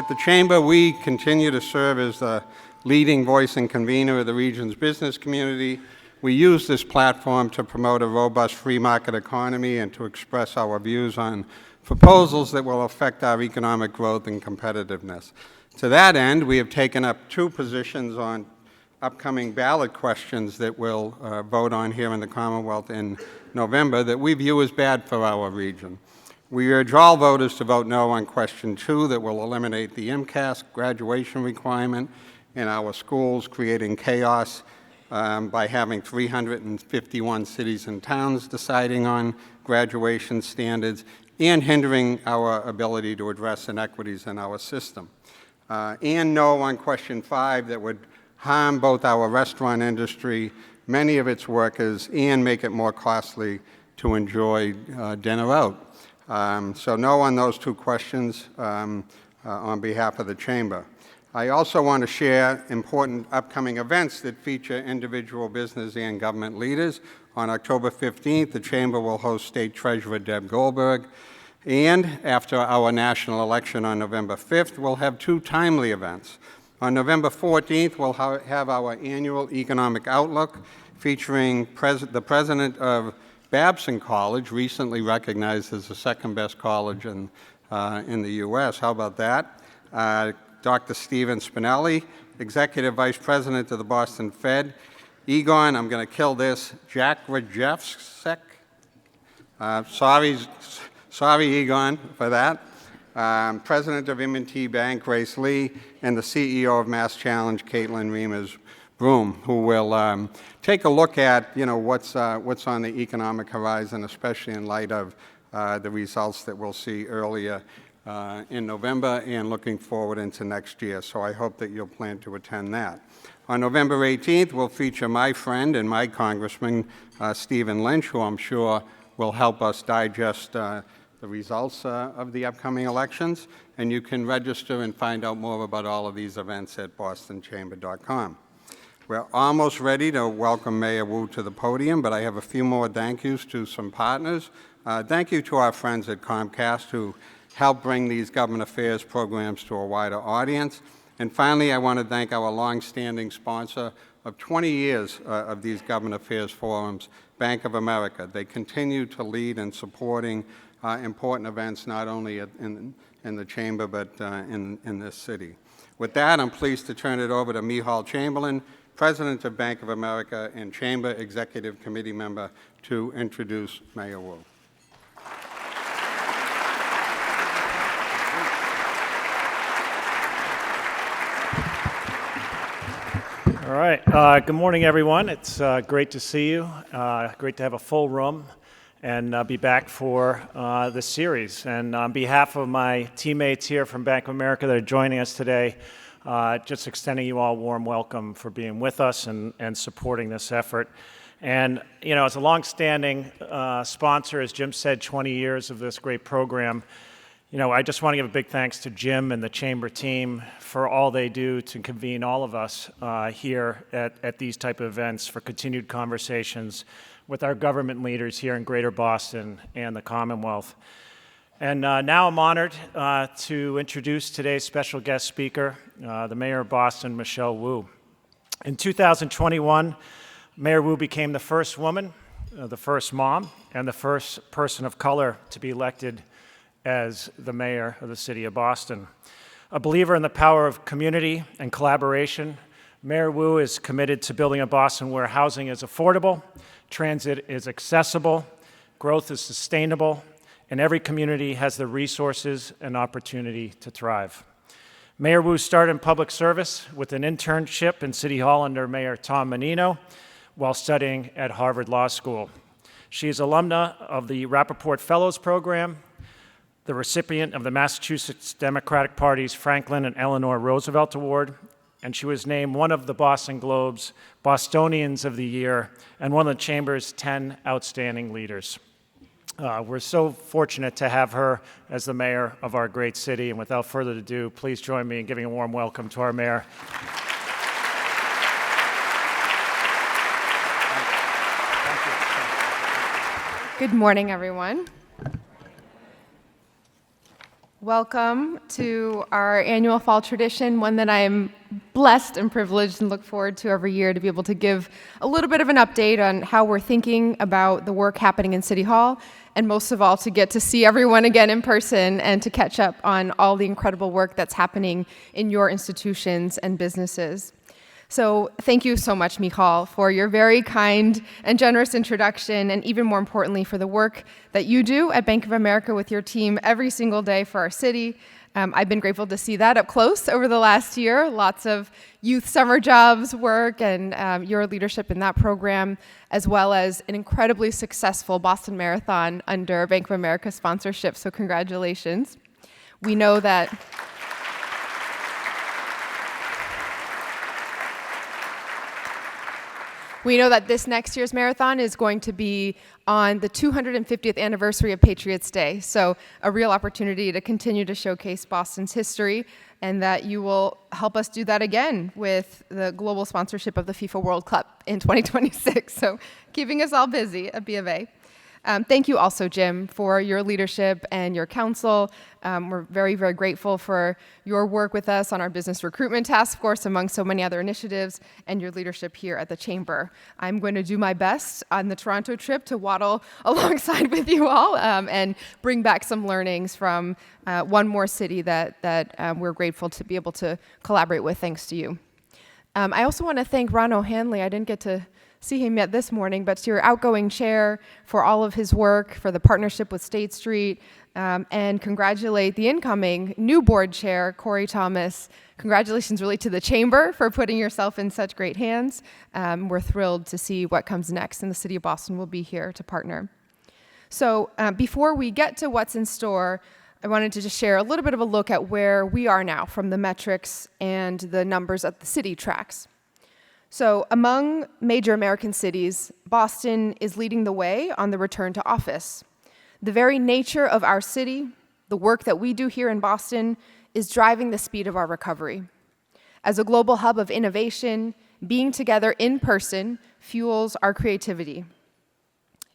At the Chamber, we continue to serve as the leading voice and convener of the region's business community. We use this platform to promote a robust free market economy and to express our views on proposals that will affect our economic growth and competitiveness. To that end, we have taken up 2 positions on upcoming ballot questions that we'll vote on here in the Commonwealth in November that we view as bad for our region. We urge all voters to vote no on question 2 that will eliminate the MCAS graduation requirement in our schools, creating chaos by having 351 cities and towns deciding on graduation standards and hindering our ability to address inequities in our system. And no on question 5 that would harm both our restaurant industry, many of its workers, and make it more costly to enjoy dinner out. So no on those 2 questions on behalf of the Chamber. I also want to share important upcoming events that feature individual business and government leaders. On October 15th, the Chamber will host State Treasurer Deb Goldberg. And after our national election on November 5th, we'll have 2 timely events. On November 14th, we'll have our annual Economic Outlook featuring the president of Babson College, recently recognized as the 2nd best college in the U.S. How about that? Dr. Stephen Spinelli, Executive Vice President of the Boston Fed. Egon, I'm going to kill this, Jack Rajewczyk. Sorry, Egon, for that. President of M&T Bank, Grace Lee, and the CEO of Mass Challenge, Caitlin Reimers-Broom, who will take a look at what's on the economic horizon, especially in light of the results that we'll see earlier in November and looking forward into next year. So I hope that you'll plan to attend that. On November 18th, we'll feature my friend and my Congressman, Stephen Lynch, who I'm sure will help us digest the results of the upcoming elections. And you can register and find out more about all of these events at bostonchamber.com. We're almost ready to welcome Mayor Wu to the podium, but I have a few more thank yous to some partners. Thank you to our friends at Comcast who help bring these government affairs programs to a wider audience. And finally, I want to thank our long-standing sponsor of 20 years of these government affairs forums, Bank of America. They continue to lead in supporting important events, not only in the Chamber, but in this city. With that, I'm pleased to turn it over to Mihal Chamberlain, President of Bank of America and Chamber Executive Committee member, to introduce Mayor Wu. All right. Good morning, everyone. It's great to see you. Great to have a full room and be back for this series. And on behalf of my teammates here from Bank of America that are joining us today, just extending you all a warm welcome for being with us and supporting this effort. And, as a longstanding sponsor, as Jim said, 20 years of this great program, I just want to give a big thanks to Jim and the Chamber team for all they do to convene all of us here at these type of events for continued conversations with our government leaders here in Greater Boston and the Commonwealth. And now I'm honored to introduce today's special guest speaker, the Mayor of Boston, Michelle Wu. In 2021, Mayor Wu became the first woman, the first mom, and the first person of color to be elected as the mayor of the city of Boston. A believer in the power of community and collaboration, Mayor Wu is committed to building a Boston where housing is affordable, transit is accessible, growth is sustainable, and every community has the resources and opportunity to thrive. Mayor Wu started in public service with an internship in City Hall under Mayor Tom Menino while studying at Harvard Law School. She is alumna of the Rappaport Fellows Program, the recipient of the Massachusetts Democratic Party's Franklin and Eleanor Roosevelt Award, and she was named one of the Boston Globe's Bostonians of the Year and one of the Chamber's 10 outstanding leaders. We're so fortunate to have her as the mayor of our great city, and without further ado, please join me in giving a warm welcome to our mayor. Good morning, everyone. Welcome to our annual fall tradition, one that I am blessed and privileged and look forward to every year to be able to give a little bit of an update on how we're thinking about the work happening in City Hall, and most of all, to get to see everyone again in person and to catch up on all the incredible work that's happening in your institutions and businesses. So thank you so much, Michal, for your very kind and generous introduction, and even more importantly, for the work that you do at Bank of America with your team every single day for our city. I've been grateful to see that up close over the last year, lots of youth summer jobs work and your leadership in that program, as well as an incredibly successful Boston Marathon under Bank of America sponsorship, so congratulations. We know that this next year's marathon is going to be on the 250th anniversary of Patriots Day, so a real opportunity to continue to showcase Boston's history, and that you will help us do that again with the global sponsorship of the FIFA World Cup in 2026, so keeping us all busy at B of A. Thank you also, Jim, for your leadership and your counsel. We're very, very grateful for your work with us on our business recruitment task force, among so many other initiatives, and your leadership here at the Chamber. I'm going to do my best on the Toronto trip to waddle alongside with you all and bring back some learnings from one more city that we're grateful to be able to collaborate with, thanks to you. I also want to thank Ron O'Hanley. I didn't get to see him yet this morning, but to your outgoing chair for all of his work, for the partnership with State Street, and congratulate the incoming new board chair, Corey Thomas. Congratulations really to the Chamber for putting yourself in such great hands. We're thrilled to see what comes next, and the City of Boston will be here to partner. So before we get to what's in store, I wanted to just share a little bit of a look at where we are now from the metrics and the numbers that the city tracks. So among major American cities, Boston is leading the way on the return to office. The very nature of our city, the work that we do here in Boston, is driving the speed of our recovery. As a global hub of innovation, being together in person fuels our creativity.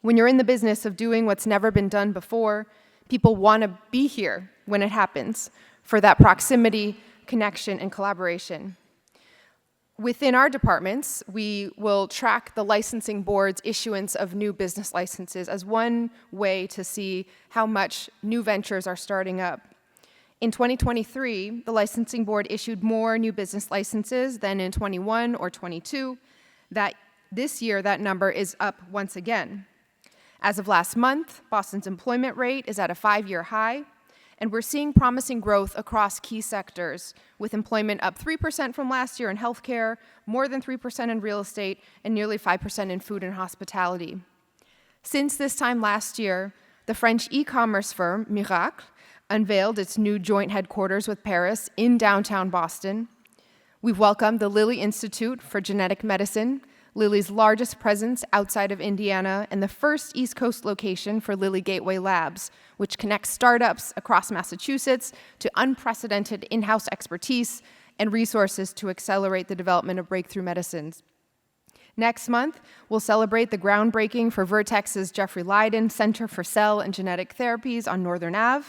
When you're in the business of doing what's never been done before, people want to be here when it happens for that proximity, connection, and collaboration. Within our departments, we will track the licensing board's issuance of new business licenses as one way to see how much new ventures are starting up. In 2023, the licensing board issued more new business licenses than in 21 or 22. This year, that number is up once again. As of last month, Boston's employment rate is at a 5-year high, and we're seeing promising growth across key sectors, with employment up 3% from last year in healthcare, more than 3% in real estate, and nearly 5% in food and hospitality. Since this time last year, the French e-commerce firm Miracle unveiled its new joint headquarters with Paris in downtown Boston. We've welcomed the Lilly Institute for Genetic Medicine, Lilly's largest presence outside of Indiana, and the first East Coast location for Lilly Gateway Labs, which connects startups across Massachusetts to unprecedented in-house expertise and resources to accelerate the development of breakthrough medicines. Next month, we'll celebrate the groundbreaking for Vertex's Jeffrey Leiden Center for Cell and Genetic Therapies on Northern Ave.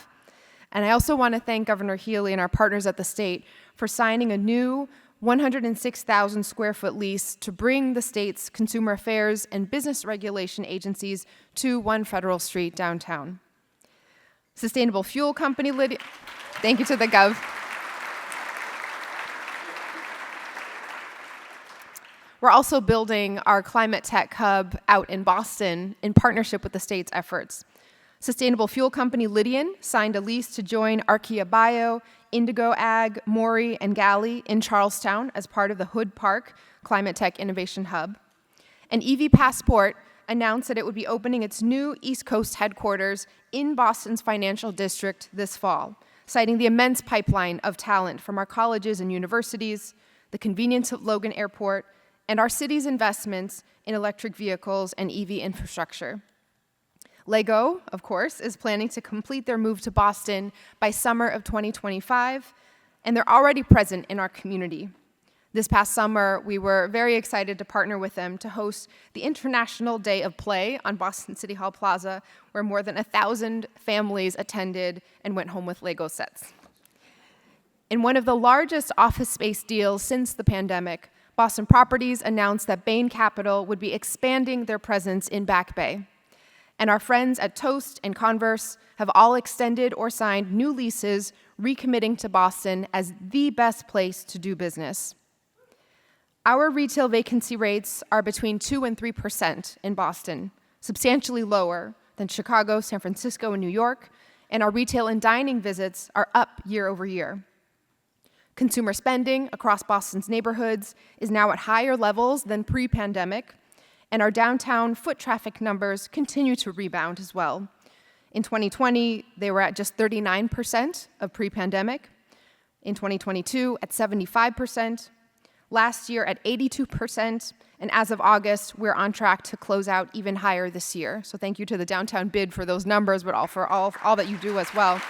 And I also want to thank Governor Healy and our partners at the state for signing a new 106,000 square foot lease to bring the state's consumer affairs and business regulation agencies to 1 Federal Street downtown. Sustainable Fuel Company Lydia, thank you to the Gov. We're also building our climate tech hub out in Boston in partnership with the state's efforts. Sustainable Fuel Company Lydian signed a lease to join Archaea Bio, Indigo Ag, Mori, and Galley in Charlestown as part of the Hood Park Climate Tech Innovation Hub. And EV Passport announced that it would be opening its new East Coast headquarters in Boston's financial district this fall, citing the immense pipeline of talent from our colleges and universities, the convenience of Logan Airport, and our city's investments in electric vehicles and EV infrastructure. Lego, of course, is planning to complete their move to Boston by summer of 2025, and they're already present in our community. This past summer, we were very excited to partner with them to host the International Day of Play on Boston City Hall Plaza, where more than 1,000 families attended and went home with Lego sets. In one of the largest office space deals since the pandemic, Boston Properties announced that Bain Capital would be expanding their presence in Back Bay. And our friends at Toast and Converse have all extended or signed new leases, recommitting to Boston as the best place to do business. Our retail vacancy rates are between 2 and 3% in Boston, substantially lower than Chicago, San Francisco, and New York, and our retail and dining visits are up year over year. Consumer spending across Boston's neighborhoods is now at higher levels than pre-pandemic, and our downtown foot traffic numbers continue to rebound as well. In 2020, they were at just 39% of pre-pandemic. In 2022, at 75%. Last year at 82%, and as of August, we're on track to close out even higher this year. So thank you to the downtown bid for those numbers, but all for all that you do as well.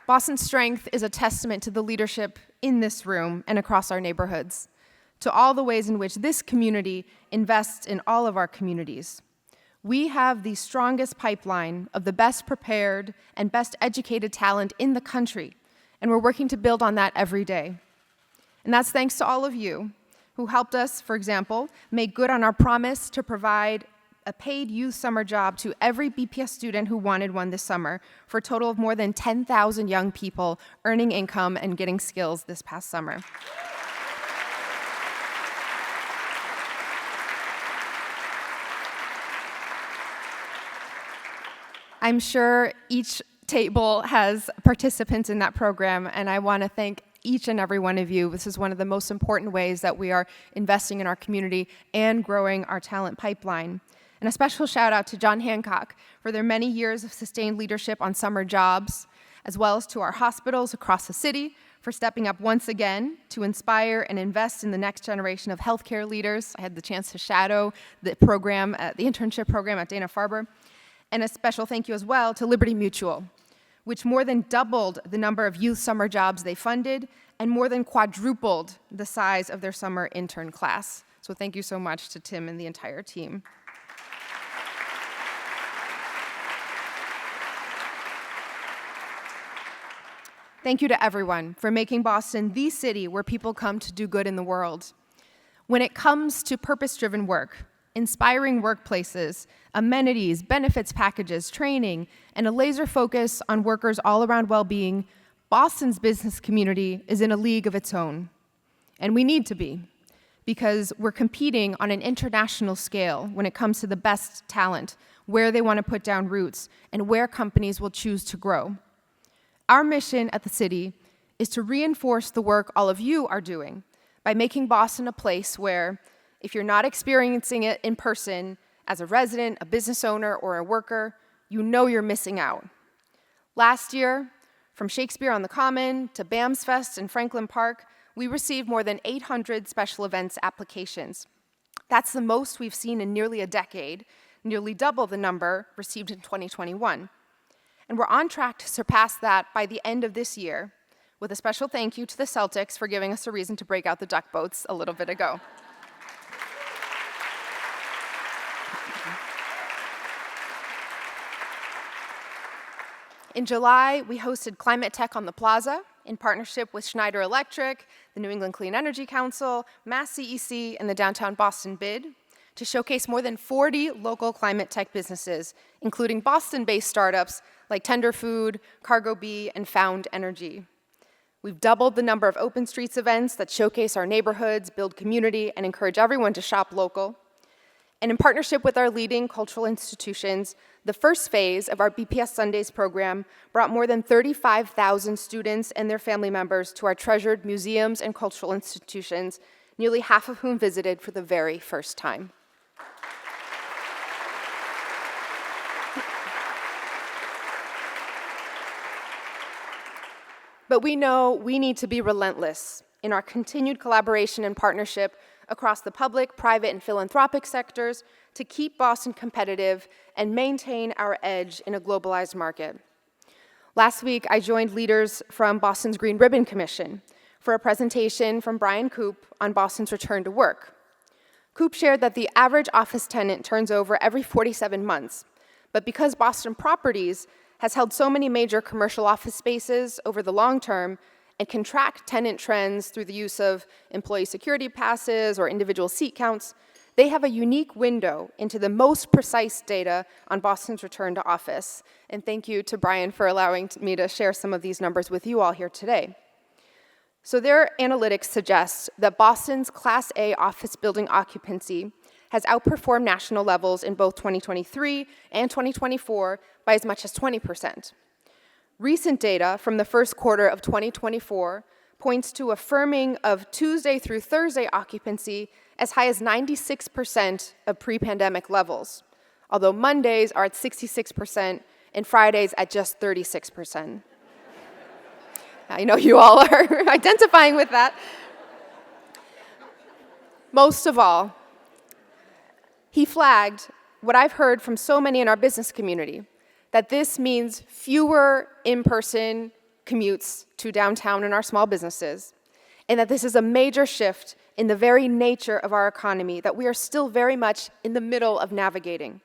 Boston's strength is a testament to the leadership in this room and across our neighborhoods, to all the ways in which this community invests in all of our communities. We have the strongest pipeline of the best prepared and best educated talent in the country, and we're working to build on that every day. And that's thanks to all of you who helped us, for example, make good on our promise to provide a paid youth summer job to every BPS student who wanted one this summer, for a total of more than 10,000 young people earning income and getting skills this past summer. I'm sure each table has participants in that program, and I want to thank each and every one of you. This is one of the most important ways that we are investing in our community and growing our talent pipeline. And a special shout out to John Hancock for their many years of sustained leadership on summer jobs, as well as to our hospitals across the city for stepping up once again to inspire and invest in the next generation of healthcare leaders. I had the chance to shadow the program, the internship program at Dana-Farber. And a special thank you as well to Liberty Mutual, which more than doubled the number of youth summer jobs they funded and more than quadrupled the size of their summer intern class. So thank you so much to Tim and the entire team. Thank you to everyone for making Boston the city where people come to do good in the world. When it comes to purpose-driven work, inspiring workplaces, amenities, benefits packages, training, and a laser focus on workers' all-around well-being, Boston's business community is in a league of its own. And we need to be, because we're competing on an international scale when it comes to the best talent, where they want to put down roots, and where companies will choose to grow. Our mission at the city is to reinforce the work all of you are doing by making Boston a place where, if you're not experiencing it in person as a resident, a business owner, or a worker, you know you're missing out. Last year, from Shakespeare on the Common to BAMS Fest in Franklin Park, we received more than 800 special events applications. That's the most we've seen in nearly a decade, nearly double the number received in 2021. And we're on track to surpass that by the end of this year, with a special thank you to the Celtics for giving us a reason to break out the duck boats a little bit ago. In July, we hosted Climate Tech on the Plaza in partnership with Schneider Electric, the New England Clean Energy Council, Mass CEC, and the Downtown Boston Bid to showcase more than 40 local climate tech businesses, including Boston-based startups like Tender Food, Cargo Bee, and Found Energy. We've doubled the number of open streets events that showcase our neighborhoods, build community, and encourage everyone to shop local. And in partnership with our leading cultural institutions, the first phase of our BPS Sundays program brought more than 35,000 students and their family members to our treasured museums and cultural institutions, nearly half of whom visited for the very first time. But we know we need to be relentless in our continued collaboration and partnership across the public, private, and philanthropic sectors to keep Boston competitive and maintain our edge in a globalized market. Last week, I joined leaders from Boston's Green Ribbon Commission for a presentation from Brian Koop on Boston's return to work. Koop shared that the average office tenant turns over every 47 months, but because Boston Properties has held so many major commercial office spaces over the long term and can track tenant trends through the use of employee security passes or individual seat counts, they have a unique window into the most precise data on Boston's return to office. And thank you to Brian for allowing me to share some of these numbers with you all here today. So their analytics suggest that Boston's Class A office building occupancy has outperformed national levels in both 2023 and 2024 by as much as 20%. Recent data from the first quarter of 2024 points to a firming of Tuesday through Thursday occupancy as high as 96% of pre-pandemic levels, although Mondays are at 66% and Fridays at just 36%. I know you all are identifying with that. Most of all, he flagged what I've heard from so many in our business community, that this means fewer in-person commutes to downtown and our small businesses, and that this is a major shift in the very nature of our economy that we are still very much in the middle of navigating.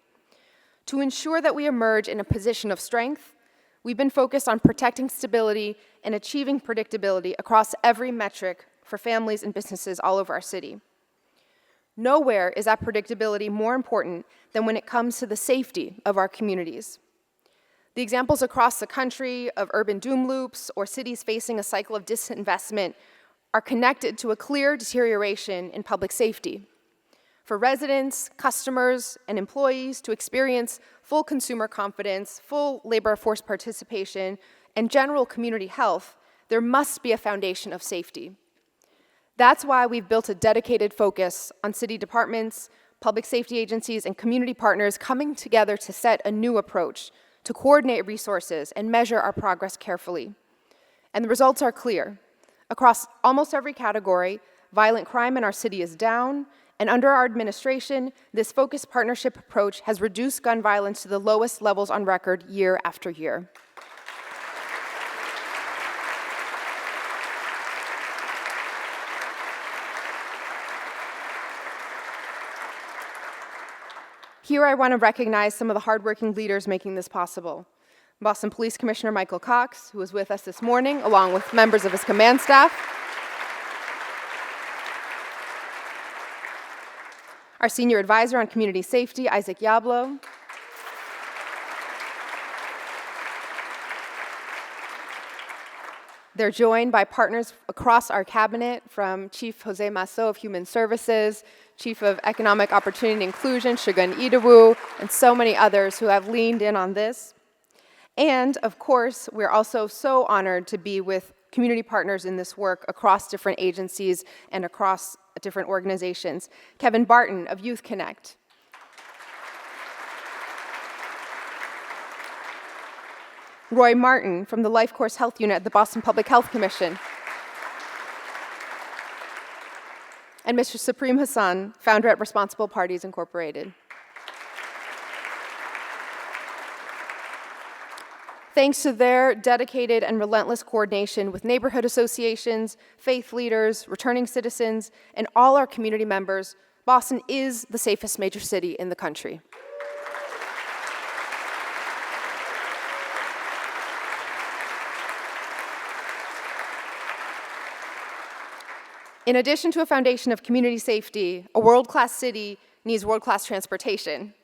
To ensure that we emerge in a position of strength, we've been focused on protecting stability and achieving predictability across every metric for families and businesses all over our city. Nowhere is that predictability more important than when it comes to the safety of our communities. The examples across the country of urban doom loops or cities facing a cycle of disinvestment are connected to a clear deterioration in public safety. For residents, customers, and employees to experience full consumer confidence, full labor force participation, and general community health, there must be a foundation of safety. That's why we've built a dedicated focus on city departments, public safety agencies, and community partners coming together to set a new approach, to coordinate resources and measure our progress carefully. And the results are clear. Across almost every category, violent crime in our city is down, and under our administration, this focused partnership approach has reduced gun violence to the lowest levels on record year after year. Here I want to recognize some of the hardworking leaders making this possible. Boston Police Commissioner Michael Cox, who is with us this morning, along with members of his command staff. Our Senior Advisor on Community Safety, Isaac Yablo. They're joined by partners across our cabinet, from Chief Jose Masso of Human Services, Chief of Economic Opportunity and Inclusion, Shogun Idawu, and so many others who have leaned in on this. And, of course, we're also so honored to be with community partners in this work across different agencies and across different organizations. Kevin Barton of Youth Connect. Roy Martin from the Life Course Health Unit at the Boston Public Health Commission. And Mr. Supreme Hassan, founder at Responsible Parties Incorporated. Thanks to their dedicated and relentless coordination with neighborhood associations, faith leaders, returning citizens, and all our community members, Boston is the safest major city in the country. In addition to a foundation of community safety, a world-class city needs world-class transportation.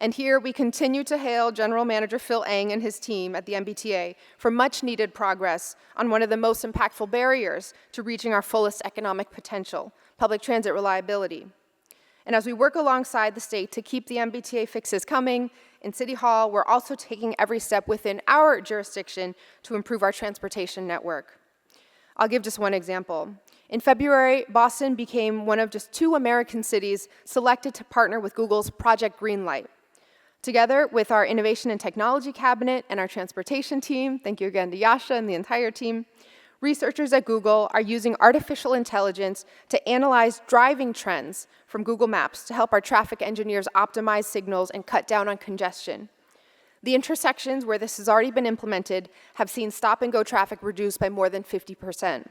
And here we continue to hail General Manager Phil Eng and his team at the MBTA for much-needed progress on one of the most impactful barriers to reaching our fullest economic potential, public transit reliability. And as we work alongside the state to keep the MBTA fixes coming, in City Hall, we're also taking every step within our jurisdiction to improve our transportation network. I'll give just one example. In February, Boston became one of just 2 American cities selected to partner with Google's Project Greenlight. Together with our Innovation and Technology Cabinet and our transportation team, thank you again to Yasha and the entire team, researchers at Google are using artificial intelligence to analyze driving trends from Google Maps to help our traffic engineers optimize signals and cut down on congestion. The intersections where this has already been implemented have seen stop-and-go traffic reduced by more than 50%.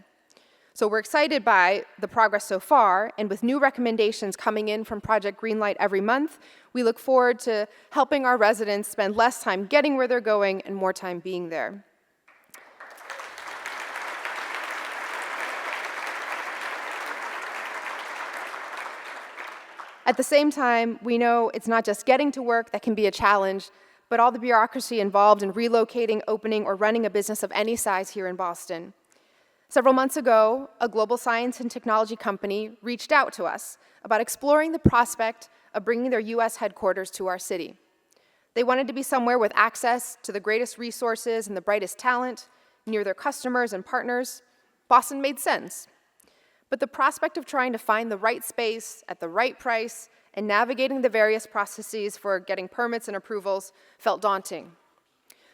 So we're excited by the progress so far, and with new recommendations coming in from Project Greenlight every month, we look forward to helping our residents spend less time getting where they're going and more time being there. At the same time, we know it's not just getting to work that can be a challenge, but all the bureaucracy involved in relocating, opening, or running a business of any size here in Boston. Several months ago, a global science and technology company reached out to us about exploring the prospect of bringing their US headquarters to our city. They wanted to be somewhere with access to the greatest resources and the brightest talent, near their customers and partners. Boston made sense. But the prospect of trying to find the right space at the right price and navigating the various processes for getting permits and approvals felt daunting.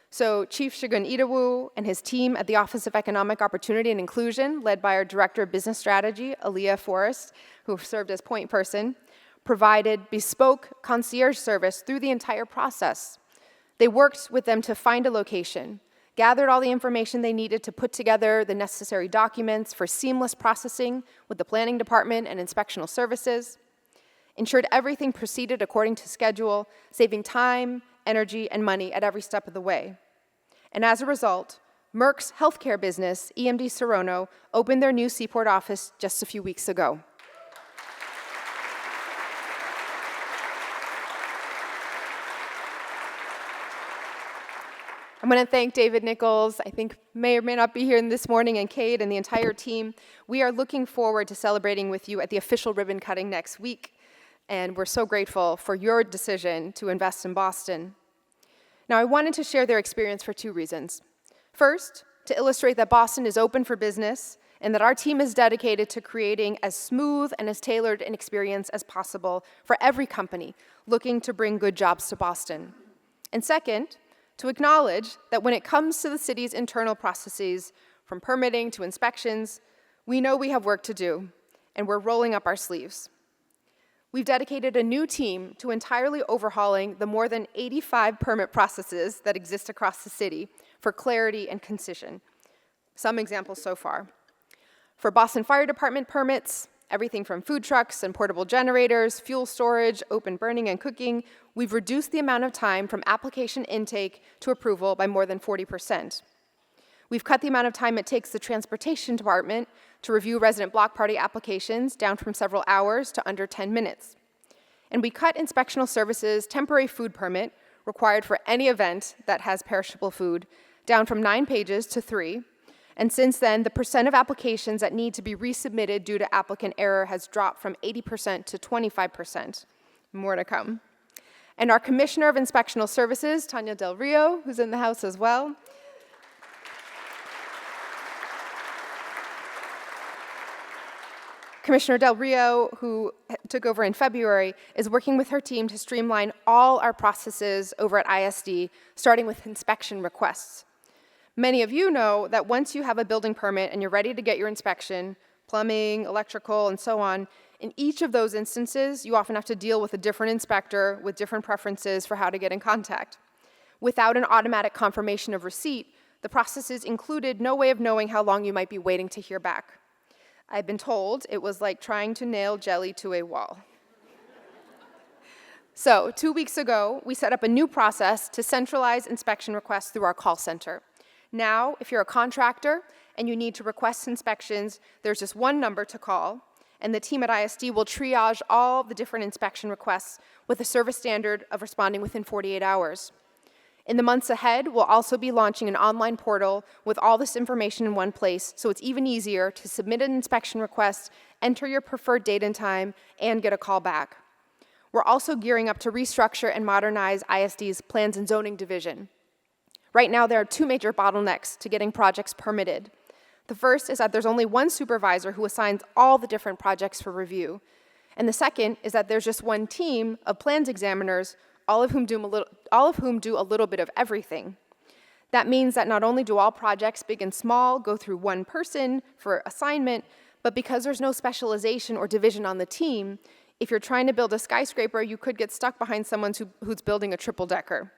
So Chief Shigun Itawu and his team at the Office of Economic Opportunity and Inclusion, led by our Director of Business Strategy, Aaliyah Forrest, who served as point person, provided bespoke concierge service through the entire process. They worked with them to find a location, gathered all the information they needed to put together the necessary documents for seamless processing with the planning department and inspectional services, ensured everything proceeded according to schedule, saving time, energy, and money at every step of the way. And as a result, Merck's healthcare business, EMD Serono, opened their new Seaport office just a few weeks ago. I'm going to thank David Nichols, I think may or may not be here this morning, and Kate and the entire team. We are looking forward to celebrating with you at the official ribbon cutting next week, and we're so grateful for your decision to invest in Boston. Now, I wanted to share their experience for two reasons. First, to illustrate that Boston is open for business and that our team is dedicated to creating as smooth and as tailored an experience as possible for every company looking to bring good jobs to Boston. And second, to acknowledge that when it comes to the city's internal processes, from permitting to inspections, we know we have work to do, and we're rolling up our sleeves. We've dedicated a new team to entirely overhauling the more than 85 permit processes that exist across the city for clarity and concision. Some examples so far. For Boston Fire Department permits, everything from food trucks and portable generators, fuel storage, open burning and cooking, we've reduced the amount of time from application intake to approval by more than 40%. We've cut the amount of time it takes the transportation department to review resident block party applications down from several hours to under 10 minutes. And we cut inspectional services temporary food permit required for any event that has perishable food down from 9 pages to 3. And since then, the percent of applications that need to be resubmitted due to applicant error has dropped from 80% to 25%. More to come. And our Commissioner of Inspectional Services, Tanya Del Rio, who's in the house as well, Commissioner Del Rio, who took over in February, is working with her team to streamline all our processes over at ISD, starting with inspection requests. Many of you know that once you have a building permit and you're ready to get your inspection, plumbing, electrical, and so on, in each of those instances, you often have to deal with a different inspector with different preferences for how to get in contact. Without an automatic confirmation of receipt, the processes included no way of knowing how long you might be waiting to hear back. I've been told it was like trying to nail jelly to a wall. So 2 weeks ago, we set up a new process to centralize inspection requests through our call center. Now, if you're a contractor and you need to request inspections, there's just one number to call, and the team at ISD will triage all the different inspection requests with a service standard of responding within 48 hours. In the months ahead, we'll also be launching an online portal with all this information in one place, so it's even easier to submit an inspection request, enter your preferred date and time, and get a call back. We're also gearing up to restructure and modernize ISD's Plans and Zoning Division. Right now, there are 2 major bottlenecks to getting projects permitted. The first is that there's only one supervisor who assigns all the different projects for review. And the second is that there's just one team of plans examiners, all of whom do a little bit of everything. That means that not only do all projects, big and small, go through one person for assignment, but because there's no specialization or division on the team, if you're trying to build a skyscraper, you could get stuck behind someone who's building a triple-decker.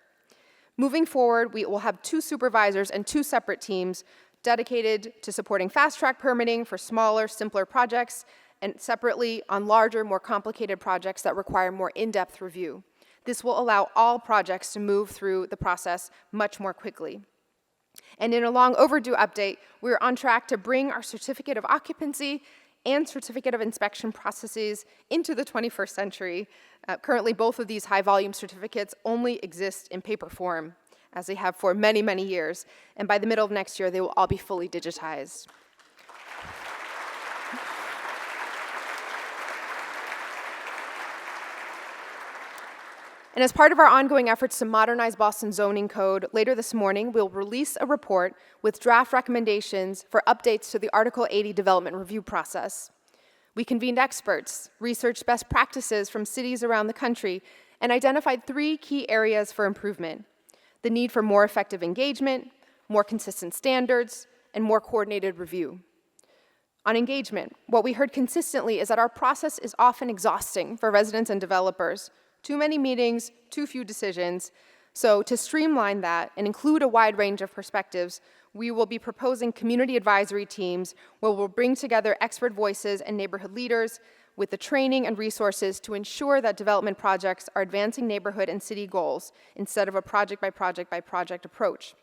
Moving forward, we will have 2 supervisors and 2 separate teams dedicated to supporting fast-track permitting for smaller, simpler projects, and separately on larger, more complicated projects that require more in-depth review. This will allow all projects to move through the process much more quickly. And in a long overdue update, we're on track to bring our certificate of occupancy and certificate of inspection processes into the 21st century. Currently, both of these high-volume certificates only exist in paper form, as they have for many, many years. And by the middle of next year, they will all be fully digitized. And as part of our ongoing efforts to modernize Boston's zoning code, later this morning, we'll release a report with draft recommendations for updates to the Article 80 development review process. We convened experts, researched best practices from cities around the country, and identified 3 key areas for improvement: the need for more effective engagement, more consistent standards, and more coordinated review. On engagement, what we heard consistently is that our process is often exhausting for residents and developers. Too many meetings, too few decisions. So to streamline that and include a wide range of perspectives, we will be proposing community advisory teams where we'll bring together expert voices and neighborhood leaders with the training and resources to ensure that development projects are advancing neighborhood and city goals instead of a project-by-project approach.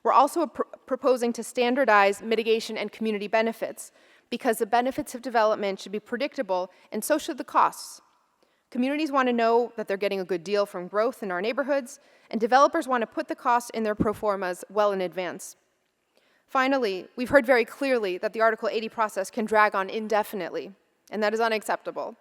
We're also proposing to standardize mitigation and community benefits because the benefits of development should be predictable and so should the costs. Communities want to know that they're getting a good deal from growth in our neighborhoods, and developers want to put the costs in their pro formas well in advance. Finally, we've heard very clearly that the Article 80 process can drag on indefinitely, and that is unacceptable.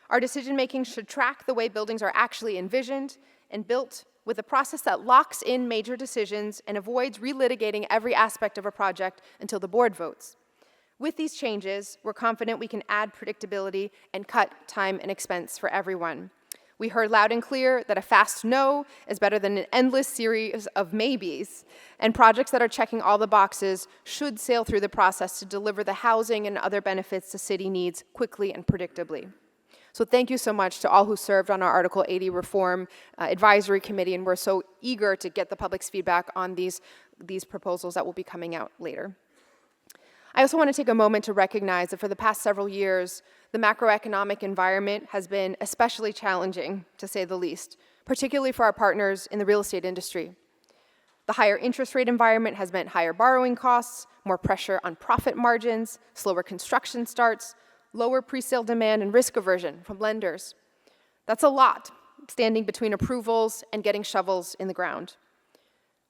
Our decision-making should track the way buildings are actually envisioned and built, with a process that locks in major decisions and avoids relitigating every aspect of a project until the board votes. With these changes, we're confident we can add predictability and cut time and expense for everyone. We heard loud and clear that a fast no is better than an endless series of maybes, and projects that are checking all the boxes should sail through the process to deliver the housing and other benefits the city needs quickly and predictably. So thank you so much to all who served on our Article 80 Reform Advisory Committee, and we're so eager to get the public's feedback on these proposals that will be coming out later. I also want to take a moment to recognize that for the past several years, the macroeconomic environment has been especially challenging, to say the least, particularly for our partners in the real estate industry. The higher interest rate environment has meant higher borrowing costs, more pressure on profit margins, slower construction starts, lower presale demand, and risk aversion from lenders. That's a lot, standing between approvals and getting shovels in the ground,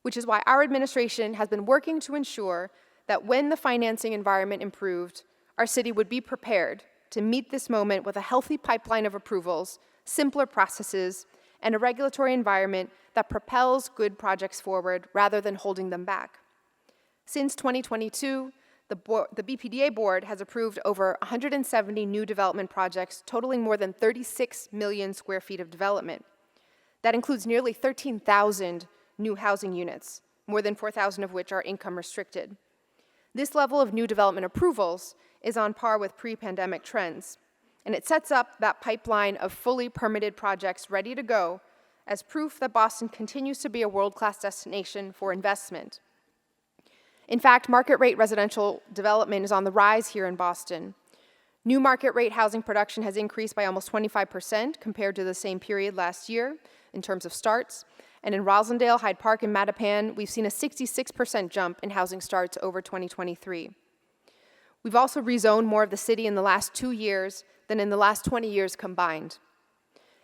which is why our administration has been working to ensure that when the financing environment improved, our city would be prepared to meet this moment with a healthy pipeline of approvals, simpler processes, and a regulatory environment that propels good projects forward rather than holding them back. Since 2022, the BPDA board has approved over 170 new development projects totaling more than 36 million square feet of development. That includes nearly 13,000 new housing units, more than 4,000 of which are income restricted. This level of new development approvals is on par with pre-pandemic trends, and it sets up that pipeline of fully permitted projects ready to go as proof that Boston continues to be a world-class destination for investment. In fact, market rate residential development is on the rise here in Boston. New market rate housing production has increased by almost 25% compared to the same period last year in terms of starts. And in Rosendale, Hyde Park, and Mattapan, we've seen a 66% jump in housing starts over 2023. We've also rezoned more of the city in the last 2 years than in the last 20 years combined.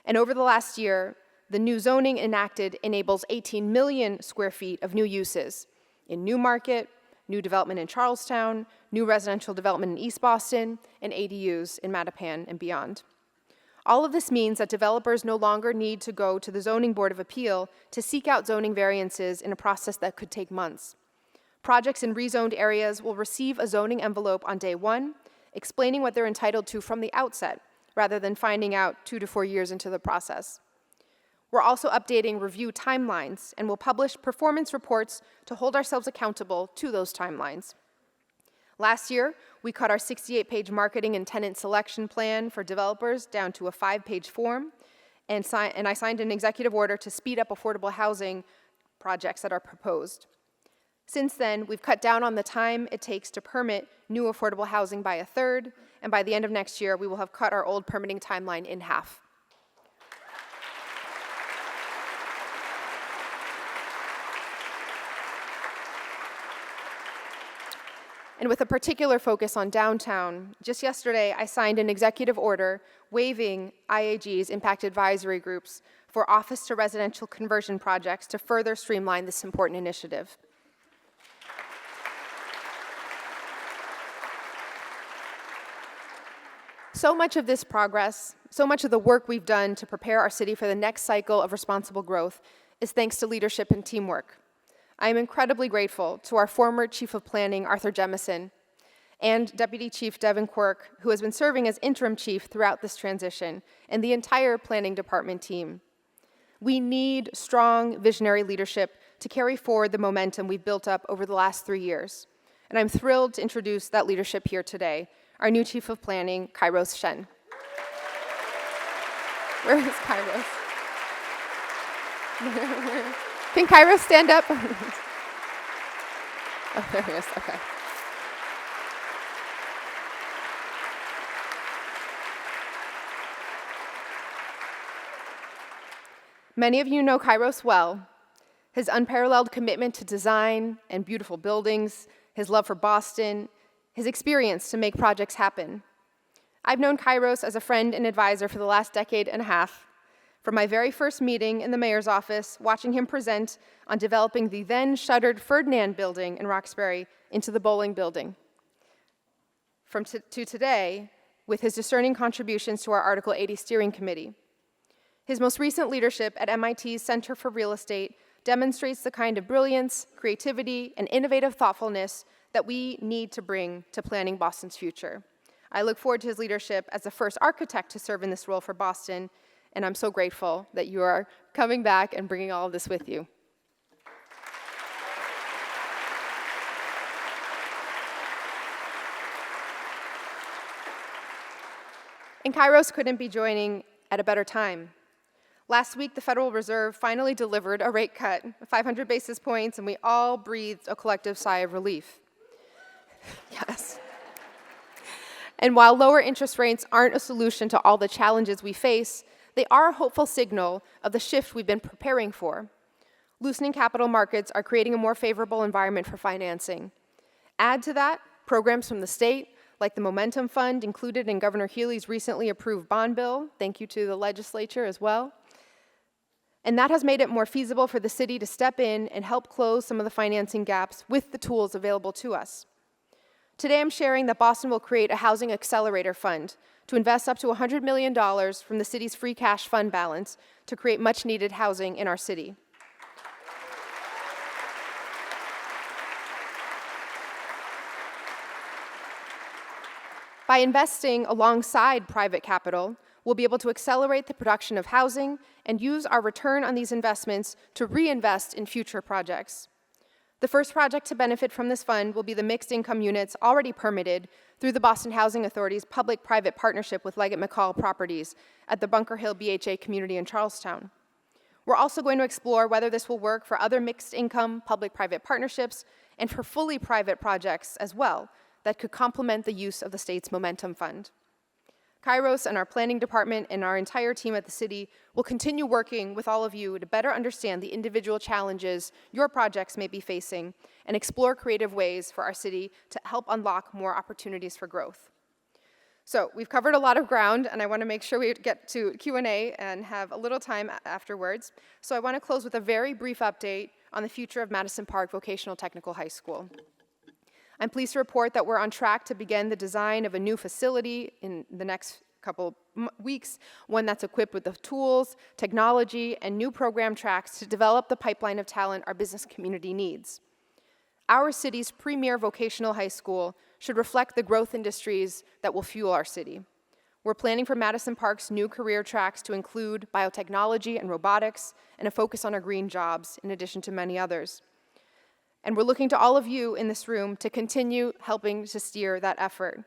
And over the last year, the new zoning enacted enables 18 million square feet of new uses in Newmarket, new development in Charlestown, new residential development in East Boston, and ADUs in Mattapan and beyond. All of this means that developers no longer need to go to the Zoning Board of Appeal to seek out zoning variances in a process that could take months. Projects in rezoned areas will receive a zoning envelope on day one, explaining what they're entitled to from the outset, rather than finding out 2 to 4 years into the process. We're also updating review timelines and will publish performance reports to hold ourselves accountable to those timelines. Last year, we cut our 68-page marketing and tenant selection plan for developers down to a 5-page form, and I signed an executive order to speed up affordable housing projects that are proposed. Since then, we've cut down on the time it takes to permit new affordable housing by a third, and by the end of next year, we will have cut our old permitting timeline in half. And with a particular focus on downtown, just yesterday I signed an executive order waiving IAG's impact advisory groups for office to residential conversion projects to further streamline this important initiative. So much of this progress, so much of the work we've done to prepare our city for the next cycle of responsible growth is thanks to leadership and teamwork. I am incredibly grateful to our former Chief of Planning, Arthur Jemison, and Deputy Chief Devin Quirk, who has been serving as interim chief throughout this transition, and the entire planning department team. We need strong, visionary leadership to carry forward the momentum we've built up over the last 3 years. And I'm thrilled to introduce that leadership here today, our new Chief of Planning, Kairos Shen. Where is Kairos? Can Kairos stand up? Oh, there he is, okay. Many of you know Kairos well. His unparalleled commitment to design and beautiful buildings, his love for Boston, his experience to make projects happen. I've known Kairos as a friend and advisor for the last decade and a half. From my very first meeting in the mayor's office, watching him present on developing the then shuttered Ferdinand building in Roxbury into the bowling building. To today, with his discerning contributions to our Article 80 steering committee. His most recent leadership at MIT's Center for Real Estate demonstrates the kind of brilliance, creativity, and innovative thoughtfulness that we need to bring to planning Boston's future. I look forward to his leadership as the first architect to serve in this role for Boston, and I'm so grateful that you are coming back and bringing all of this with you. And Kairos couldn't be joining at a better time. Last week, the Federal Reserve finally delivered a rate cut, 500 basis points, and we all breathed a collective sigh of relief. Yes. And while lower interest rates aren't a solution to all the challenges we face, they are a hopeful signal of the shift we've been preparing for. Loosening capital markets are creating a more favorable environment for financing. Add to that programs from the state, like the Momentum Fund included in Governor Healy's recently approved bond bill. Thank you to the legislature as well. And that has made it more feasible for the city to step in and help close some of the financing gaps with the tools available to us. Today I'm sharing that Boston will create a housing accelerator fund to invest up to $100 million from the city's free cash fund balance to create much needed housing in our city. By investing alongside private capital, we'll be able to accelerate the production of housing and use our return on these investments to reinvest in future projects. The first project to benefit from this fund will be the mixed income units already permitted through the Boston Housing Authority's public-private partnership with Leggett McCall Properties at the Bunker Hill BHA community in Charlestown. We're also going to explore whether this will work for other mixed income public-private partnerships and for fully private projects as well that could complement the use of the state's Momentum Fund. Kairos and our planning department and our entire team at the city will continue working with all of you to better understand the individual challenges your projects may be facing and explore creative ways for our city to help unlock more opportunities for growth. So we've covered a lot of ground, and I want to make sure we get to Q&A and have a little time afterwards. So I want to close with a very brief update on the future of Madison Park Vocational Technical High School. I'm pleased to report that we're on track to begin the design of a new facility in the next couple weeks, one that's equipped with the tools, technology, and new program tracks to develop the pipeline of talent our business community needs. Our city's premier vocational high school should reflect the growth industries that will fuel our city. We're planning for Madison Park's new career tracks to include biotechnology and robotics, and a focus on our green jobs, in addition to many others. And we're looking to all of you in this room to continue helping to steer that effort.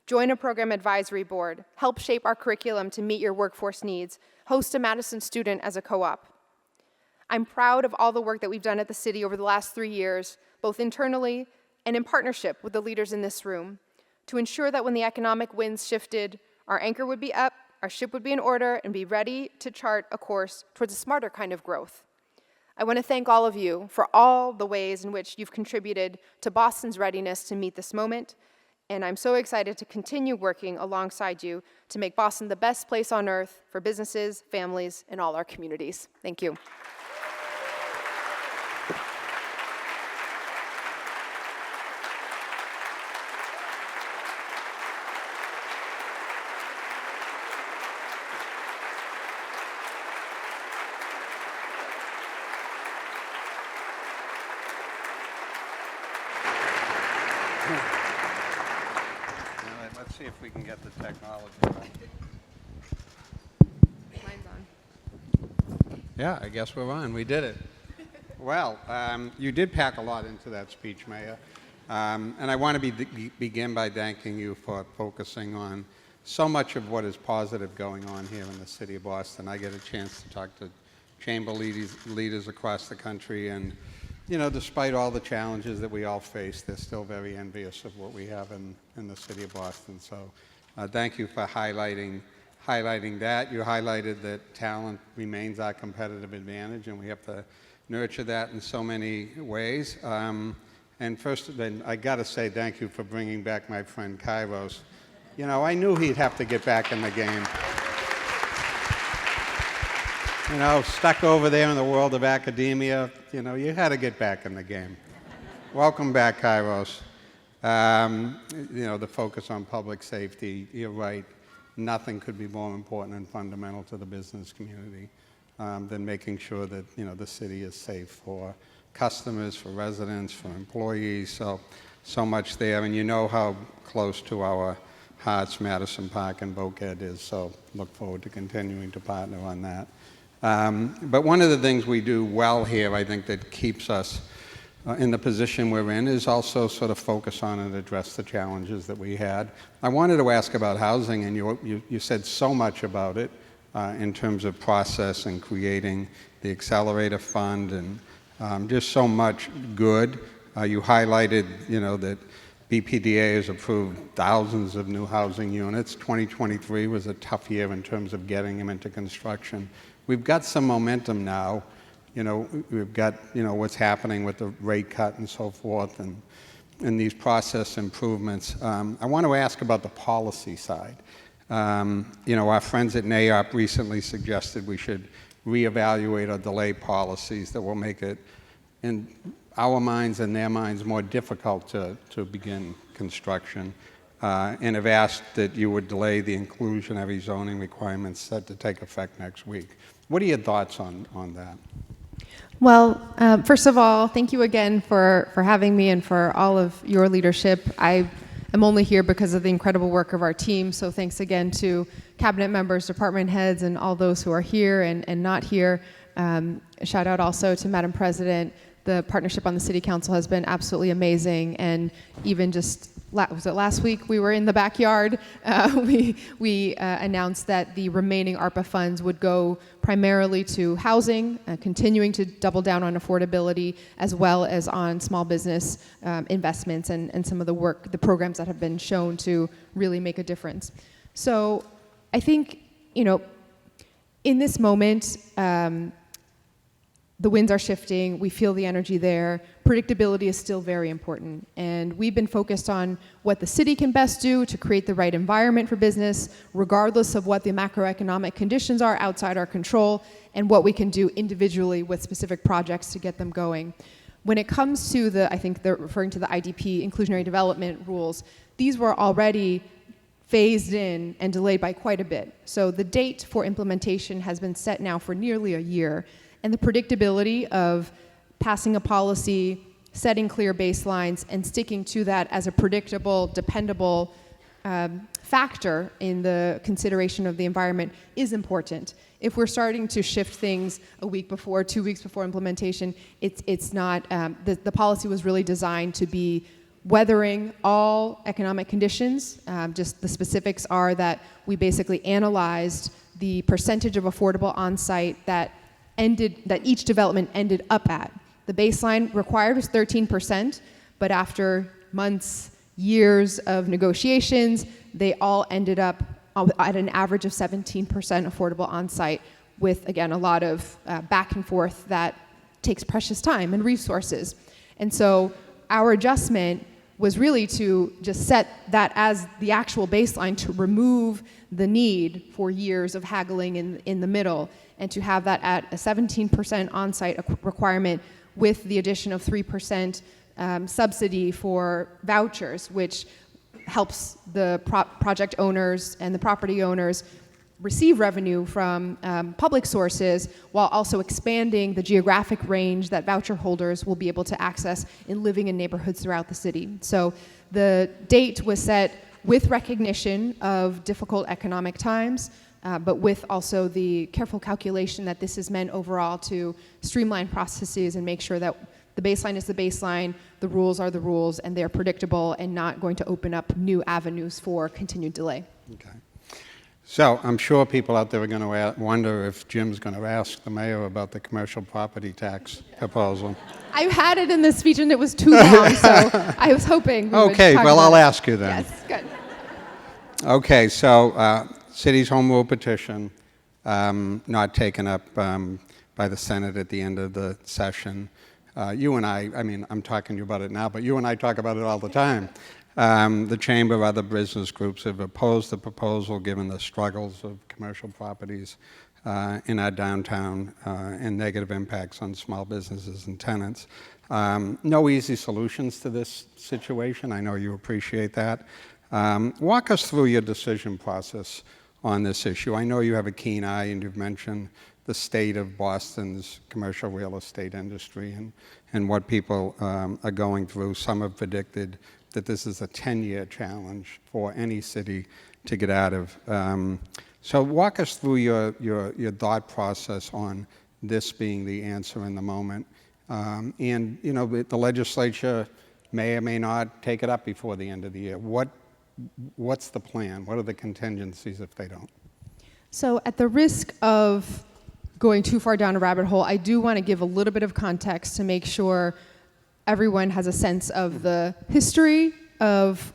Join a program advisory board, help shape our curriculum to meet your workforce needs, host a Madison student as a co-op. I'm proud of all the work that we've done at the city over the last 3 years, both internally and in partnership with the leaders in this room, to ensure that when the economic winds shifted, our anchor would be up, our ship would be in order, and be ready to chart a course towards a smarter kind of growth. I want to thank all of you for all the ways in which you've contributed to Boston's readiness to meet this moment, and I'm so excited to continue working alongside you to make Boston the best place on earth for businesses, families, and all our communities. Thank you. Let's see if we can get the technology right. Mine's on. Yeah, I guess we're on. We did it. Well, you did pack a lot into that speech, Mayor. And I want to begin by thanking you for focusing on so much of what is positive going on here in the city of Boston. I get a chance to talk to chamber leaders across the country, and despite all the challenges that we all face, they're still very envious of what we have in the city of Boston. So thank you for highlighting that. You highlighted that talent remains our competitive advantage, and we have to nurture that in so many ways. And first, then I got to say thank you for bringing back my friend Kairos. I knew he'd have to get back in the game. Stuck over there in the world of academia, you had to get back in the game. Welcome back, Kairos. The focus on public safety, you're right. Nothing could be more important and fundamental to the business community than making sure that, the city is safe for customers, for residents, for employees. So much there. And you know how close to our hearts Madison Park and Voc Ed is. So look forward to continuing to partner on that. But one of the things we do well here, I think, that keeps us in the position we're in is also sort of focus on and address the challenges that we had. I wanted to ask about housing, and you said so much about it in terms of process and creating the accelerator fund and just so much good. You highlighted, that BPDA has approved thousands of new housing units. 2023 was a tough year in terms of getting them into construction. We've got some momentum now. We've got, what's happening with the rate cut and so forth and these process improvements. I want to ask about the policy side. Our friends at NAIOP recently suggested we should reevaluate or delay policies that will make it, in our minds and their minds, more difficult to begin construction. And have asked that you would delay the inclusionary zoning requirements set to take effect next week. What are your thoughts on that? Well, first of all, thank you again for having me and for all of your leadership. I am only here because of the incredible work of our team, so thanks again to cabinet members, department heads, and all those who are here and not here. Shout out also to Madam President. The partnership on the City Council has been absolutely amazing, and even just was it last week we were in the backyard, we announced that the remaining ARPA funds would go primarily to housing, continuing to double down on affordability, as well as on small business investments and some of the programs that have been shown to really make a difference. So I think, in this moment, the winds are shifting, we feel the energy there, predictability is still very important, and we've been focused on what the city can best do to create the right environment for business, regardless of what the macroeconomic conditions are outside our control, and what we can do individually with specific projects to get them going. When it comes to I think they're referring to the IDP, inclusionary development rules, these were already phased in and delayed by quite a bit. So the date for implementation has been set now for nearly a year. And the predictability of passing a policy, setting clear baselines, and sticking to that as a predictable, dependable factor in the consideration of the environment is important. If we're starting to shift things a week before, 2 weeks before implementation, it's not, the policy was really designed to be weathering all economic conditions. Just the specifics are that we basically analyzed the percentage of affordable on-site that each development ended up at. The baseline required was 13%, but after months, years of negotiations, they all ended up at an average of 17% affordable on-site, with, again, a lot of back and forth that takes precious time and resources. And so our adjustment was really to just set that as the actual baseline, to remove the need for years of haggling in the middle, and to have that at a 17% on-site requirement with the addition of 3% subsidy for vouchers, which helps the project owners and the property owners receive revenue from public sources, while also expanding the geographic range that voucher holders will be able to access in living in neighborhoods throughout the city. So the date was set with recognition of difficult economic times, but with also the careful calculation that this is meant overall to streamline processes and make sure that the baseline is the baseline, the rules are the rules, and they're predictable and not going to open up new avenues for continued delay. Okay. So I'm sure people out there are going to wonder if Jim's going to ask the mayor about the commercial property tax proposal. I had it in this speech and it was too long, so I was hoping we would Okay, talk well, about I'll it. ask you then. Yes, good. Okay, so city's home rule petition, not taken up by the Senate at the end of the session. You and I mean, I'm talking to you about it now, but you and I talk about it all the time. The Chamber of other business groups have opposed the proposal given the struggles of commercial properties in our downtown and negative impacts on small businesses and tenants. No easy solutions to this situation. I know you appreciate that. Walk us through your decision process on this issue. I know you have a keen eye, and you've mentioned the state of Boston's commercial real estate industry and what people are going through. Some have predicted that this is a 10-year challenge for any city to get out of. So walk us through your thought process on this being the answer in the moment. And, you know, the legislature may or may not take it up before the end of the year. What's the plan? What are the contingencies if they don't? So at the risk of going too far down a rabbit hole, I do want to give a little bit of context to make sure everyone has a sense of the history of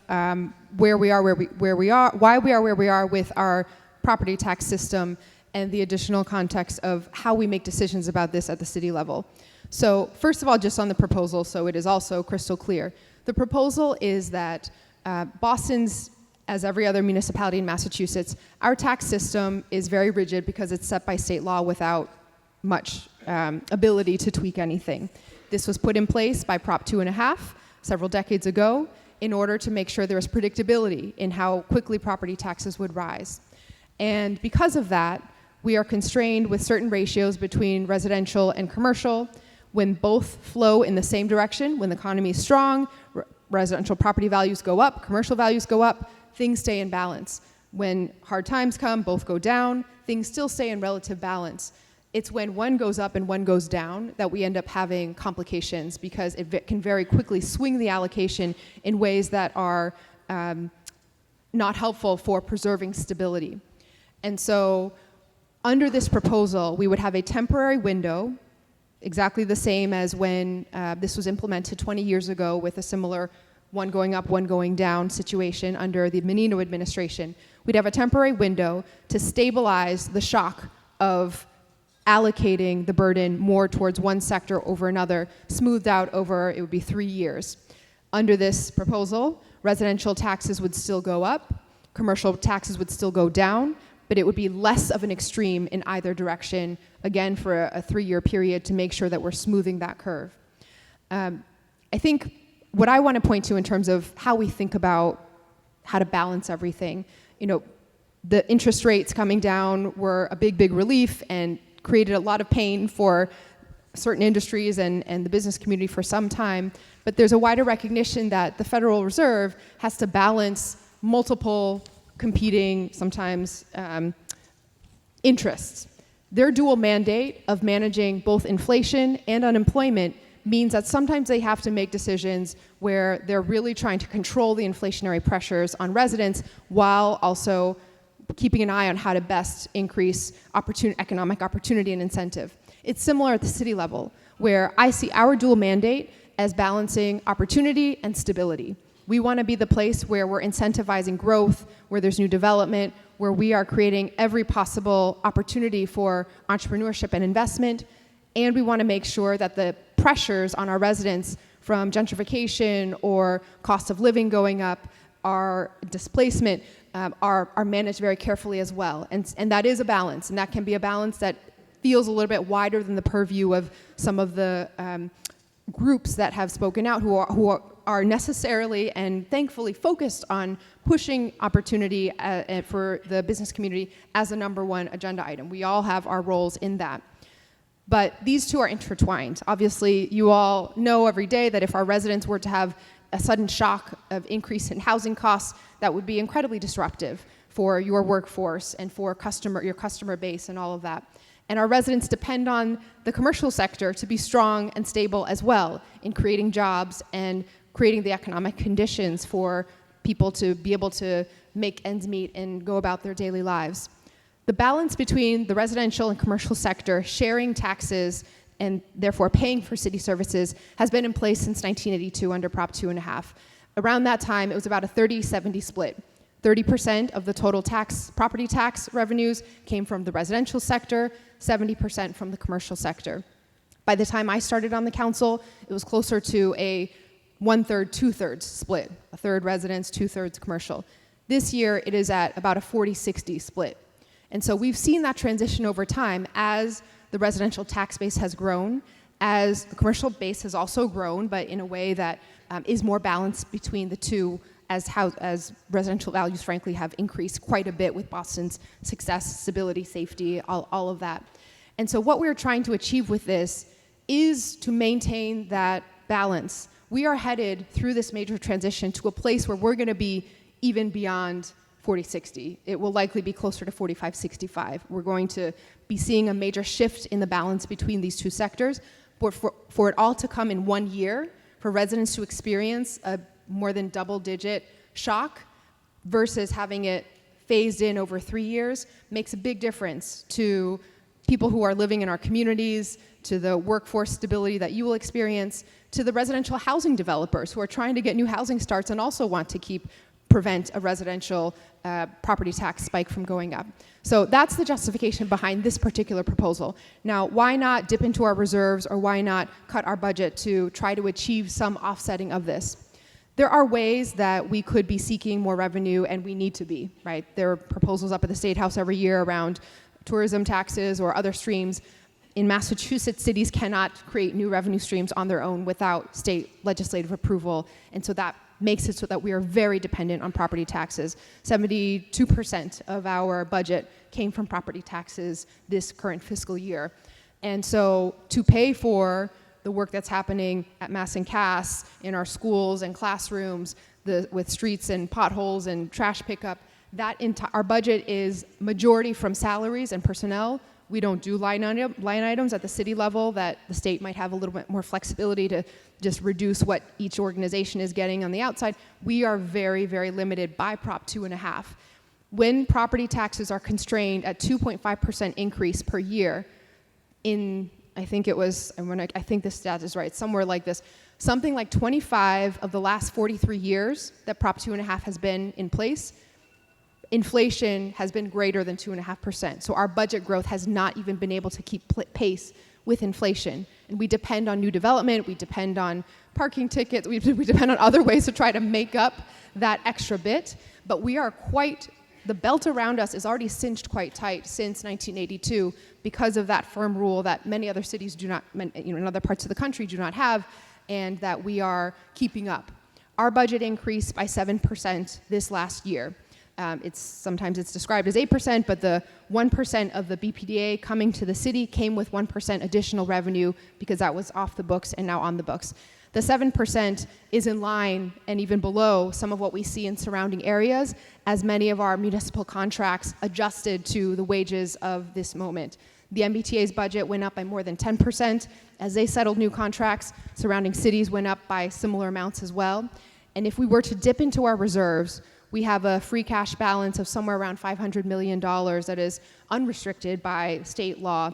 where we are, where we are, why we are where we are with our property tax system, and the additional context of how we make decisions about this at the city level. So first of all, just on the proposal, so it is also crystal clear. The proposal is that Boston's, as every other municipality in Massachusetts, our tax system is very rigid because it's set by state law without much ability to tweak anything. This was put in place by Prop 2.5 several decades ago in order to make sure there was predictability in how quickly property taxes would rise. And because of that, we are constrained with certain ratios between residential and commercial. When both flow in the same direction, when the economy is strong, residential property values go up, commercial values go up, things stay in balance. When hard times come, both go down, things still stay in relative balance. It's when one goes up and one goes down that we end up having complications, because it can very quickly swing the allocation in ways that are not helpful for preserving stability. And so under this proposal, we would have a temporary window, exactly the same as when this was implemented 20 years ago with a similar one going up, one going down situation under the Menino administration. We'd have a temporary window to stabilize the shock of allocating the burden more towards one sector over another, smoothed out over, it would be 3 years. Under this proposal, residential taxes would still go up, commercial taxes would still go down, but it would be less of an extreme in either direction, again, for a 3-year period to make sure that we're smoothing that curve. I think what I want to point to in terms of how we think about how to balance everything, you know, the interest rates coming down were a big, big relief and created a lot of pain for certain industries and the business community for some time, but there's a wider recognition that the Federal Reserve has to balance multiple competing, sometimes, interests. Their dual mandate of managing both inflation and unemployment means that sometimes they have to make decisions where they're really trying to control the inflationary pressures on residents while also keeping an eye on how to best increase economic opportunity and incentive. It's similar at the city level, where I see our dual mandate as balancing opportunity and stability. We want to be the place where we're incentivizing growth, where there's new development, where we are creating every possible opportunity for entrepreneurship and investment, and we want to make sure that the pressures on our residents from gentrification or cost of living going up, our displacement, are managed very carefully as well. And that is a balance, and that can be a balance that feels a little bit wider than the purview of some of the groups that have spoken out who are necessarily and thankfully focused on pushing opportunity for the business community as the #1 agenda item. We all have our roles in that. But these two are intertwined. Obviously, you all know every day that if our residents were to have a sudden shock of increase in housing costs, that would be incredibly disruptive for your workforce and for your customer base and all of that. And our residents depend on the commercial sector to be strong and stable as well in creating jobs and creating the economic conditions for people to be able to make ends meet and go about their daily lives. The balance between the residential and commercial sector sharing taxes and therefore paying for city services has been in place since 1982 under Prop 2.5. Around that time, it was about a 30-70 split. 30% of the total property tax revenues came from the residential sector, 70% from the commercial sector. By the time I started on the council, it was closer to a 1/3, 2/3 split, a third residents, 2/3 commercial. This year, it is at about a 40-60 split. And so we've seen that transition over time as the residential tax base has grown, as the commercial base has also grown, but in a way that is more balanced between the two, as residential values, frankly, have increased quite a bit with Boston's success, stability, safety, all of that. And so what we're trying to achieve with this is to maintain that balance. We are headed through this major transition to a place where we're going to be even beyond 40-60. It will likely be closer to 45-65. We're going to be seeing a major shift in the balance between these two sectors. But for it all to come in 1 year, for residents to experience a more than double-digit shock versus having it phased in over 3 years makes a big difference to people who are living in our communities, to the workforce stability that you will experience, to the residential housing developers who are trying to get new housing starts and also want to prevent a residential property tax spike from going up. So that's the justification behind this particular proposal. Now, why not dip into our reserves, or why not cut our budget to try to achieve some offsetting of this? There are ways that we could be seeking more revenue, and we need to be, right? There are proposals up at the State House every year around tourism taxes or other streams. In Massachusetts, cities cannot create new revenue streams on their own without state legislative approval, and so that makes it so that we are very dependent on property taxes. 72% of our budget came from property taxes this current fiscal year. And so to pay for the work that's happening at Mass and Cass, in our schools and classrooms, with streets and potholes and trash pickup, our budget is majority from salaries and personnel. We don't do line items at the city level that the state might have a little bit more flexibility to just reduce what each organization is getting on the outside. We are very, very limited by Prop 2.5. When property taxes are constrained at 2.5% increase per year I think this stat is right, somewhere like this, something like 25 of the last 43 years that Prop 2.5 has been in place, inflation has been greater than 2.5%. So our budget growth has not even been able to keep pace with inflation. And we depend on new development, we depend on parking tickets, we depend on other ways to try to make up that extra bit. But the belt around us is already cinched quite tight since 1982 because of that firm rule that many other cities do not, in other parts of the country do not have, and that we are keeping up. Our budget increased by 7% this last year. Sometimes it's described as 8%, but the 1% of the BPDA coming to the city came with 1% additional revenue because that was off the books and now on the books. The 7% is in line and even below some of what we see in surrounding areas, as many of our municipal contracts adjusted to the wages of this moment. The MBTA's budget went up by more than 10%. As they settled new contracts, surrounding cities went up by similar amounts as well. And if we were to dip into our reserves, we have a free cash balance of somewhere around $500 million that is unrestricted by state law.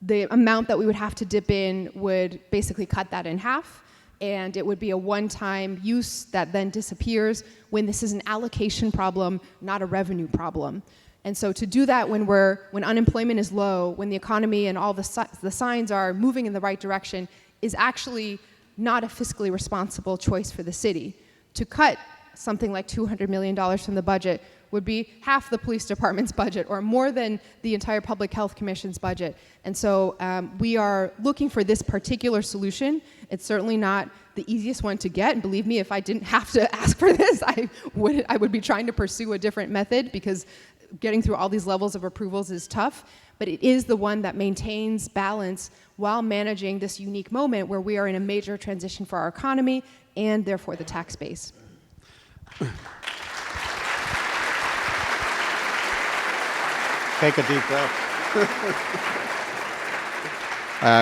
the amount that we would have to dip in would basically cut that in half, and it would be a one-time use that then disappears when this is an allocation problem, not a revenue problem. And so to do that when unemployment is low, when the economy and all the signs are moving in the right direction, is actually not a fiscally responsible choice for the city. To cut something like $200 million from the budget would be half the police department's budget, or more than the entire Public Health Commission's budget. And so we are looking for this particular solution. It's certainly not the easiest one to get, and believe me, if I didn't have to ask for this, I would be trying to pursue a different method, because getting through all these levels of approvals is tough. But it is the one that maintains balance while managing this unique moment where we are in a major transition for our economy and therefore the tax base. Take a deep breath.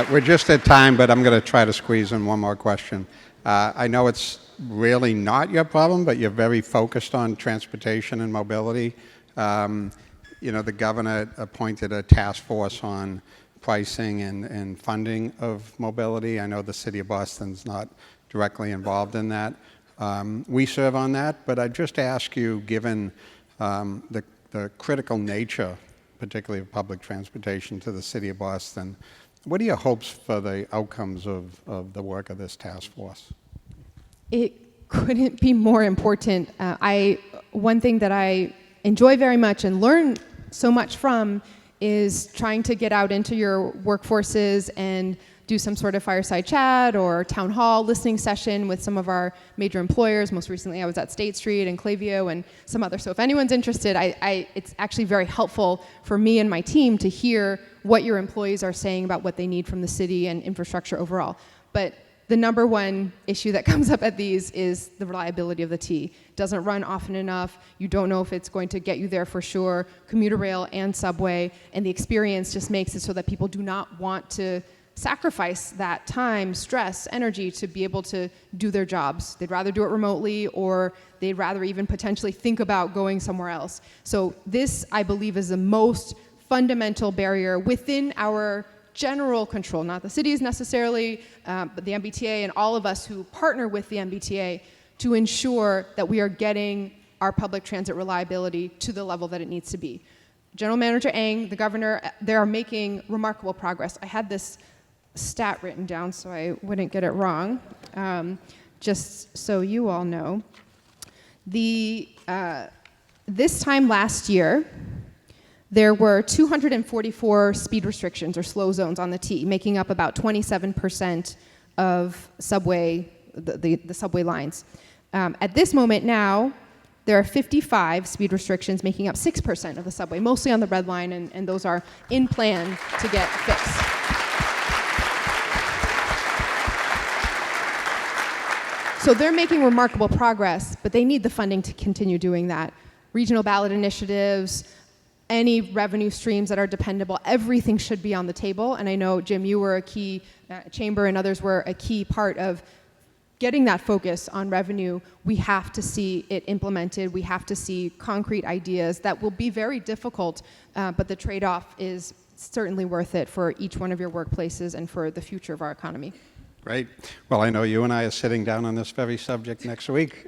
We're just at time, but I'm going to try to squeeze in one more question. I know it's really not your problem, but you're very focused on transportation and mobility. The governor appointed a task force on pricing and funding of mobility. I know the city of Boston's not directly involved in that. We serve on that, but I'd just ask you, given the critical nature, particularly of public transportation to the city of Boston, what are your hopes for the outcomes of the work of this task force? It couldn't be more important. One thing that I enjoy very much and learn so much from is trying to get out into your workforces and do some sort of fireside chat or town hall listening session with some of our major employers. Most recently, I was at State Street and Clavio and some others. So if anyone's interested, it's actually very helpful for me and my team to hear what your employees are saying about what they need from the city and infrastructure overall. But the number one issue that comes up at these is the reliability of the T. It doesn't run often enough. You don't know if it's going to get you there for sure. Commuter rail and subway, and the experience just makes it so that people do not want to sacrifice that time, stress, energy to be able to do their jobs. They'd rather do it remotely, or they'd rather even potentially think about going somewhere else. So this, I believe, is the most fundamental barrier within our general control, not the cities necessarily, but the MBTA and all of us who partner with the MBTA to ensure that we are getting our public transit reliability to the level that it needs to be. General Manager Ng, the governor, they are making remarkable progress. I had this stat written down so I wouldn't get it wrong. Just so you all know, this time last year, there were 244 speed restrictions or slow zones on the T, making up about 27% of the subway lines. At this moment now, there are 55 speed restrictions making up 6% of the subway, mostly on the red line, and those are in plan to get fixed. So they're making remarkable progress, but they need the funding to continue doing that. Regional ballot initiatives, any revenue streams that are dependable, everything should be on the table. And I know, Jim, you were a key, Chamber and others were a key part of getting that focus on revenue. We have to see it implemented. We have to see concrete ideas that will be very difficult, but the trade-off is certainly worth it for each one of your workplaces and for the future of our economy. Great. Well, I know you and I are sitting down on this very subject next week.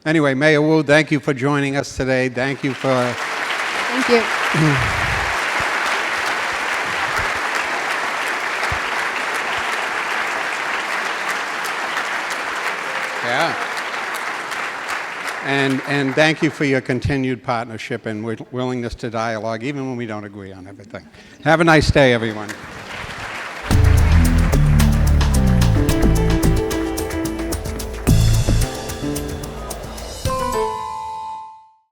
Anyway, Mayor Wu, thank you for joining us today. Thank you for... Thank you. Yeah. And thank you for your continued partnership and willingness to dialogue, even when we don't agree on everything. Have a nice day, everyone.